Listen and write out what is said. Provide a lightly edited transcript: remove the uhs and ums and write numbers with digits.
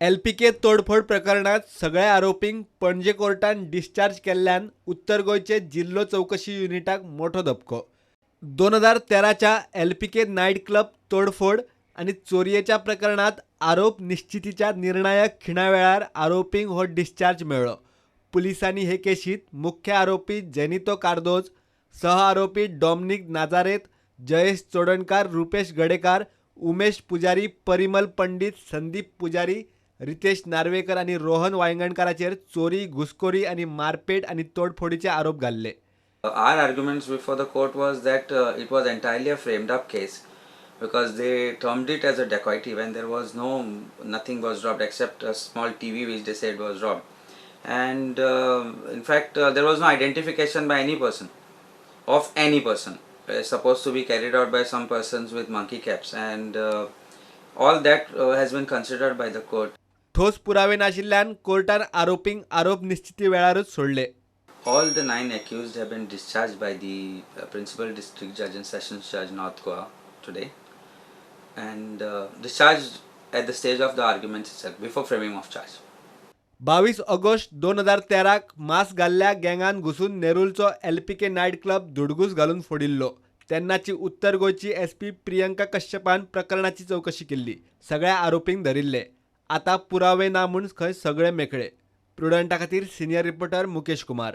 LPK तोडफोड प्रकरणात सगळ्या आरोपींक पणजे कोर्टान डिस्चार्ज केल्ल्यान उत्तर गोंयचे जिल्लो चौकशी युनिटाक मोठो धपको. 2013च्या LPK नायट क्लब तोडफोड आणि चोरयेच्या प्रकरणात आरोप निश्चितीच्या निर्णायक खिणावेळार आरोपींक हो डिस्चार्ज मेळ्ळो. पुलिसांनी हे केशीत मुख्य आरोपी जेनितो कार्दोज, सह आरोपी डॉमनिक नाजारेथ, जयेश चोडणकार, रुपेश गडेकार, उमेश पुजारी, परिमल पंडित, संदीप पुजारी, रितेश नार्वेकर आणि रोहन वायंगणकाराचेर चोरी, घुसखोरी आणि मारपेट आणि तोडफोडीचे आरोप घाल्ले. Our arguments before the court was that it was entirely a framed up case because they termed it as a dacoity when there was nothing was robbed except a small TV which they said was robbed, and in fact there was no identification by any person of any person. Supposed to be carried out by some persons with monkey caps, and all that has been considered by the court. ठोस पुरावे नाशिल्ल्यान कोर्टान आरोपींक आरोप निश्चिती वेळारच सोडले. All the 9 accused have been discharged by the Principal District Judge and Sessions Judge North Goa today, and discharged at the stage of the arguments itself before framing of charge. 22 August 2013क mask घाल्ल्या गँगान घुसून नेरुलचो LPK night club धुडगूस घालून फोडिल्लो. तेन्नाची उत्तर गोंयची SP प्रियंका कश्यपान प्रकरणाची चौकशी केल्ली. सगळ्या आरोपींक धरिल्ले. आता पुरावे ना म्हूण खंय सगळे मेकळे. प्रुडंटा खातीर सिनियर रिपोर्टर मुकेश कुमार.